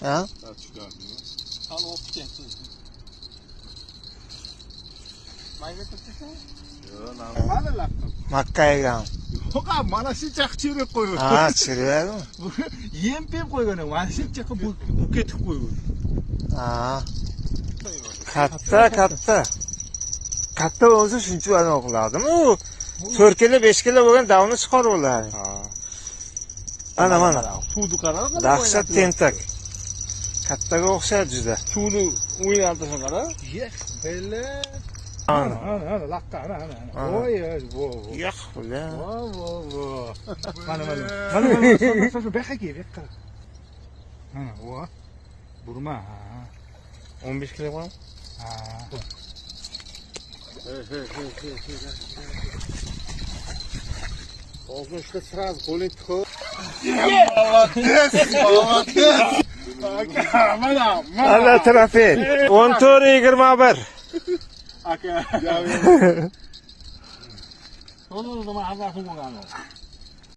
Ha? Ben çıkardım. Al o kesin. Mayga tutuşun. Yo, nima laptop? Makkayga. Yo'q, mana shunchaq chirib qo'ygan. Ha, chiriyadi. Yem-pem qo'ygan, mana shunchaqa bu ketib qo'ygan. Ha. Katta. Katta bo'lsa shuncha odam qiladimi? U 4 kilo, 5 kilo bo'lgan davni chiqarib oladi. Ha. Mana. Suvni qara. Dahshat tentak. Kattaga o'xshaydi juda. Suvni o'ynatishni qara. Yo'q, bella. Ana. Ana, laqqa, ana. Voy, voy. Yo'q, bular. Voy. Mana. Shu beqqa qara. Mana, voy. Burma. 15 kilo qo'yam. Ha. Olsun işte sразу qo'ling tiqib. Молодец. Mana. Ana trofey. 14-21. Aka. To'g'ri, nima hazar qilgan.